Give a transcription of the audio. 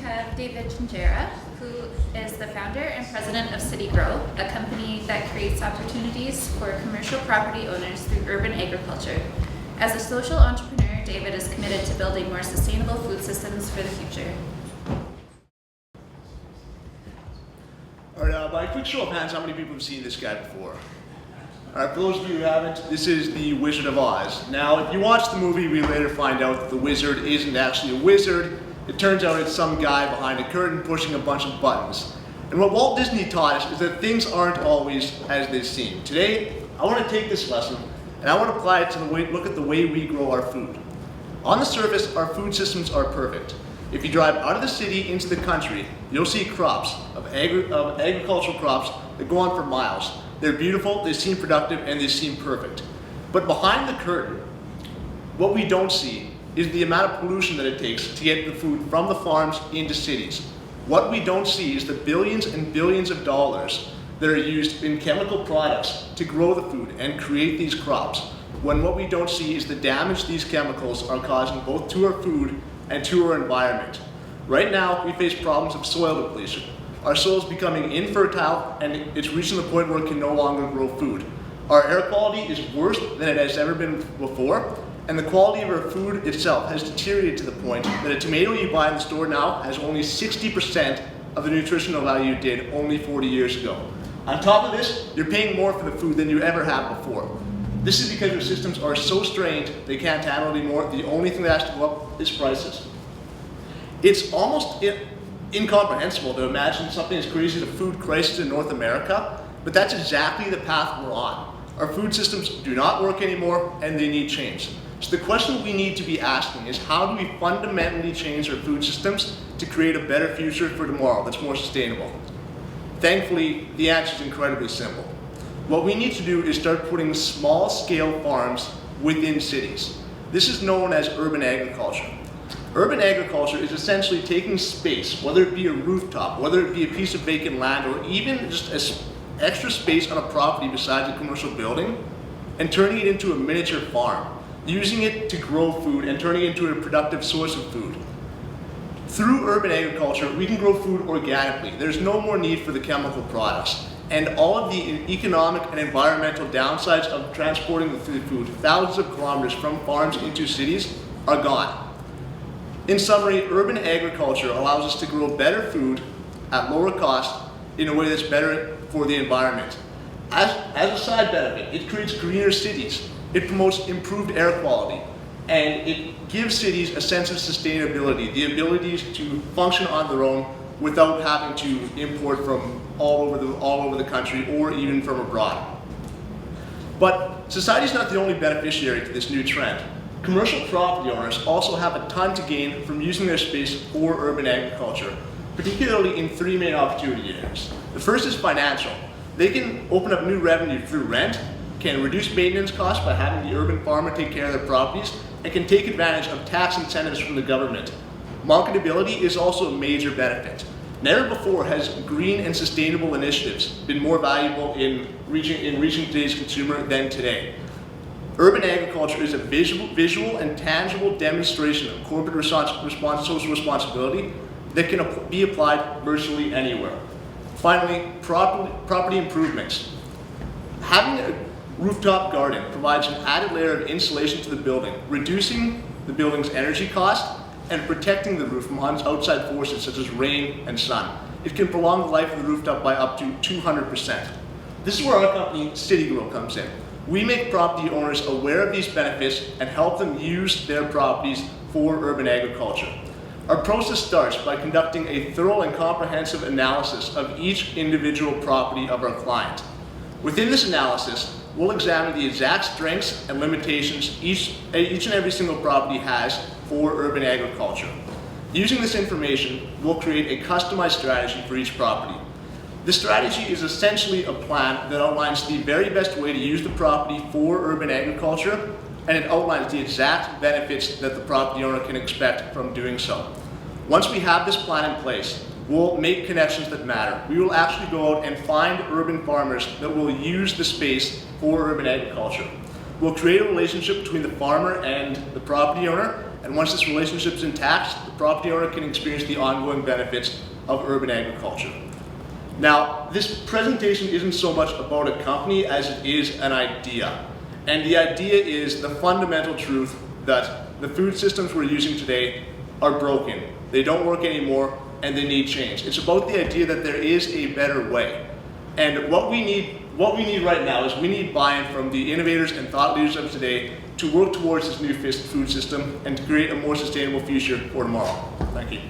have David Gingera, who is the founder and president of City Grow, a company that creates opportunities for commercial property owners through urban agriculture. As a social entrepreneur, David is committed to building more sustainable food systems for the future. All right, by a quick show of hands, how many people have seen this guy before? All right, for those of you who haven't, this is the Wizard of Oz. Now, if you watch the movie, we later find out that the wizard isn't actually a wizard. It turns out it's some guy behind a curtain pushing a bunch of buttons. And what Walt Disney taught us is that things aren't always as they seem. Today, I want to take this lesson and I want to apply it to look at the way we grow our food. On the surface, our food systems are perfect. If you drive out of the city into the country, you'll see crops of agricultural crops that go on for miles. They're beautiful, they seem productive, and they seem perfect. But behind the curtain, what we don't see is the amount of pollution that it takes to get the food from the farms into cities. What we don't see is the billions and billions of dollars that are used in chemical products to grow the food and create these crops, when what we don't see is the damage these chemicals are causing both to our food and to our environment. Right now, we face problems of soil depletion. Our soil is becoming infertile and it's reaching the point where it can no longer grow food. Our air quality is worse than it has ever been before, and the quality of our food itself has deteriorated to the point that a tomato you buy in the store now has only 60% of the nutritional value it did only 40 years ago. On top of this, you're paying more for the food than you ever have before. This is because our systems are so strained they can't handle anymore. The only thing that has to go up is prices. It's almost incomprehensible to imagine something as crazy as a food crisis in North America, but that's exactly the path we're on. Our food systems do not work anymore and they need change. So the question we need to be asking is, how do we fundamentally change our food systems to create a better future for tomorrow that's more sustainable? Thankfully, the answer is incredibly simple. What we need to do is start putting small-scale farms within cities. This is known as urban agriculture. Urban agriculture is essentially taking space, whether it be a rooftop, whether it be a piece of vacant land, or even just extra space on a property besides a commercial building, and turning it into a miniature farm, using it to grow food and turning it into a productive source of food. Through urban agriculture, we can grow food organically. There's no more need for the chemical products. And all of the economic and environmental downsides of transporting the food thousands of kilometers from farms into cities are gone. In summary, urban agriculture allows us to grow better food at lower cost in a way that's better for the environment. As a side benefit, it creates greener cities. It promotes improved air quality, and it gives cities a sense of sustainability, the ability to function on their own without having to import from all over the country or even from abroad. But society is not the only beneficiary to this new trend. Commercial property owners also have a ton to gain from using their space for urban agriculture, particularly in three main opportunity areas. The first is financial. They can open up new revenue through rent, can reduce maintenance costs by having the urban farmer take care of their properties, and can take advantage of tax incentives from the government. Marketability is also a major benefit. Never before has green and sustainable initiatives been more valuable in reaching today's consumer than today. Urban agriculture is a visual and tangible demonstration of corporate social responsibility that can be applied virtually anywhere. Finally, property improvements. Having a rooftop garden provides an added layer of insulation to the building, reducing the building's energy cost and protecting the roof from outside forces such as rain and sun. It can prolong the life of the rooftop by up to 200%. This is where our company, City Grow, comes in. We make property owners aware of these benefits and help them use their properties for urban agriculture. Our process starts by conducting a thorough and comprehensive analysis of each individual property of our client. Within this analysis, we'll examine the exact strengths and limitations each and every single property has for urban agriculture. Using this information, we'll create a customized strategy for each property. The strategy is essentially a plan that outlines the very best way to use the property for urban agriculture, and it outlines the exact benefits that the property owner can expect from doing so. Once we have this plan in place, we'll make connections that matter. We will actually go out and find urban farmers that will use the space for urban agriculture. We'll create a relationship between the farmer and the property owner, And once this relationship is intact, the property owner can experience the ongoing benefits of urban agriculture. Now, this presentation isn't so much about a company as it is an idea. And the idea is the fundamental truth that the food systems we're using today are broken. They don't work anymore and they need change. It's about the idea that there is a better way. And what we need right now is we need buy-in from the innovators and thought leaders of today to work towards this new food system and to create a more sustainable future for tomorrow. Thank you.